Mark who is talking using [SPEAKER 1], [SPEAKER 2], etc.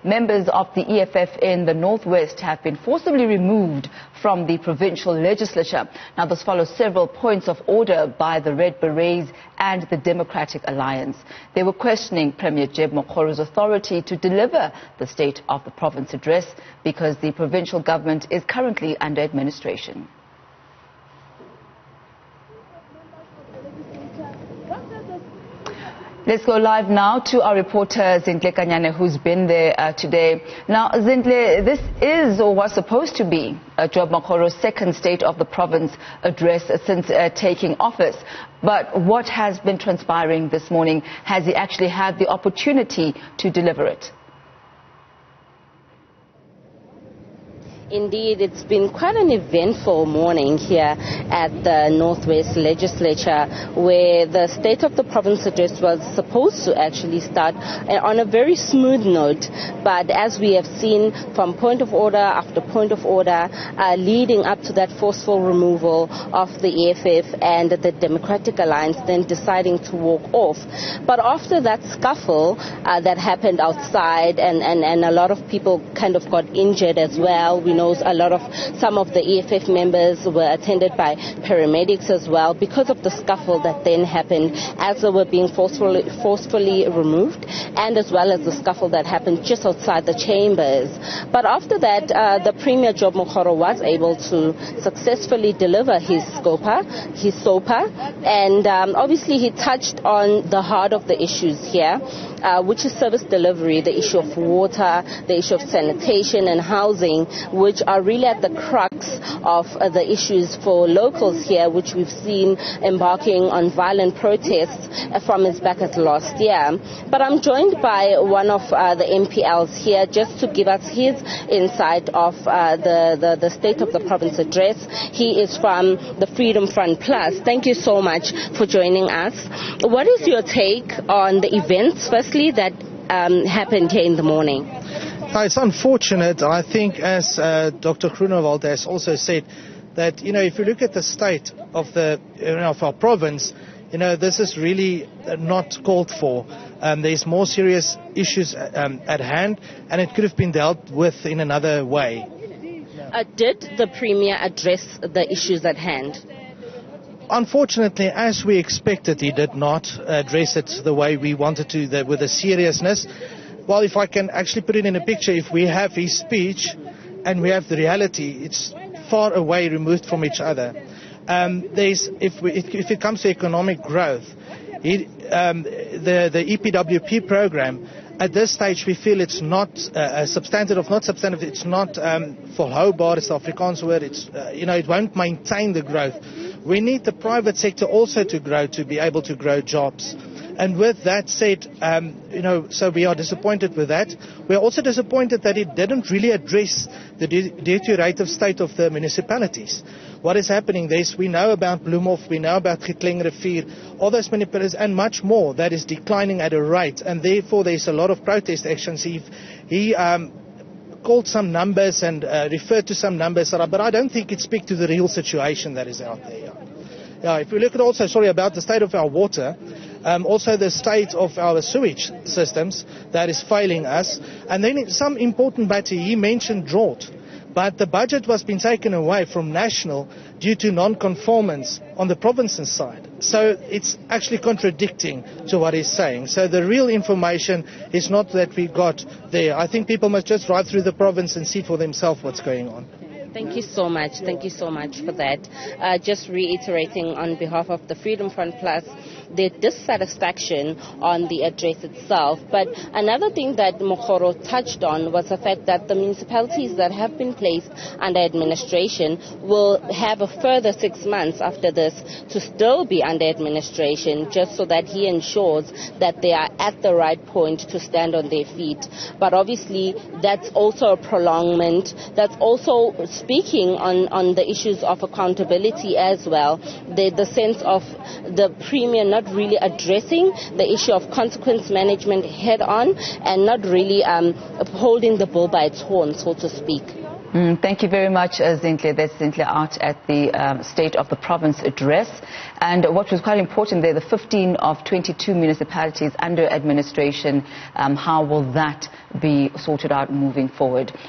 [SPEAKER 1] members of the EFF in the Northwest have been forcibly removed from the provincial legislature. Now, this follows several points of order by the Red Berets and the Democratic Alliance. They were questioning Premier Job Mokgoro's authority to deliver the State of the Province address because the provincial government is currently under administration. Let's go live now to our reporter Zinhle Kanyane, who's been there today. Now, Zinhle, this is or was supposed to be Job Mokgoro's second State of the Province address since taking office. But what has been transpiring this morning? Has he actually had the opportunity to deliver it?
[SPEAKER 2] Indeed, it's been quite an eventful morning here at the Northwest Legislature, where the State of the Province address was supposed to actually start on a very smooth note. But as we have seen from point of order after point of order, leading up to that forceful removal of the EFF and the Democratic Alliance then deciding to walk off. But after that scuffle that happened outside and a lot of people kind of got injured as well, we know some of the EFF members were attended by paramedics as well because of the scuffle that then happened as they were being forcefully removed, and as well as the scuffle that happened just outside the chambers. But after that, the Premier Job Mokgoro was able to successfully deliver his SOPA, and obviously he touched on the heart of the issues here, which is service delivery, the issue of water, the issue of sanitation and housing, which are really at the crux of the issues for locals here, which we've seen embarking on violent protests from as back as last year. But I'm joined by one of the MPLs here just to give us his insight of the State of the Province address. He is from the Freedom Front Plus. Thank you so much for joining us. What is your take on the events, firstly, that happened here in the morning?
[SPEAKER 3] It's unfortunate. I think, as Dr. Groenewald has also said, that if you look at the state of of our province, this is really not called for. There's more serious issues at hand, and it could have been dealt with in another way.
[SPEAKER 2] Did the Premier address the issues at hand?
[SPEAKER 3] Unfortunately, as we expected, he did not address it the way we wanted to, with the seriousness. Well, if I can actually put it in a picture, if we have his speech and we have the reality, it's far away removed from each other. If it comes to economic growth, the EPWP program, at this stage we feel it's not substantive. It's not volhoubaar, it's the Afrikaans word. It won't maintain the growth. We need the private sector also to grow, to be able to grow jobs. And with that said, so we are disappointed with that. We are also disappointed that it didn't really address the deteriorative state of the municipalities. What is happening there is, we know about Bloemhof, we know about Rivier, all those municipalities and much more that is declining at a rate, and therefore there's a lot of protest actions. He called some numbers and referred to some numbers, but I don't think it speaks to the real situation that is out there. If we look at also, about the state of our water, also the state of our sewage systems that is failing us, and then some important matter, he mentioned drought, but the budget was being taken away from national due to non-conformance on the province's side. So it's actually contradicting to what he's saying. So the real information is not that we got there. I think people must just drive through the province and see for themselves what's going on.
[SPEAKER 2] Thank you so much. Thank you so much for that. Just reiterating on behalf of the Freedom Front Plus, their dissatisfaction on the address itself. But another thing that Mokgoro touched on was the fact that the municipalities that have been placed under administration will have a further 6 months after this to still be under administration, just so that he ensures that they are at the right point to stand on their feet. But obviously, that's also a prolongment. That's also speaking on the issues of accountability as well. The sense of the Premier not really addressing the issue of consequence management head on, and not really holding the bull by its horn, so to speak.
[SPEAKER 1] Thank you very much, Zinhle. That's Zinhle out at the State of the Province address. And what was quite important there, the 15 of 22 municipalities under administration, how will that be sorted out moving forward?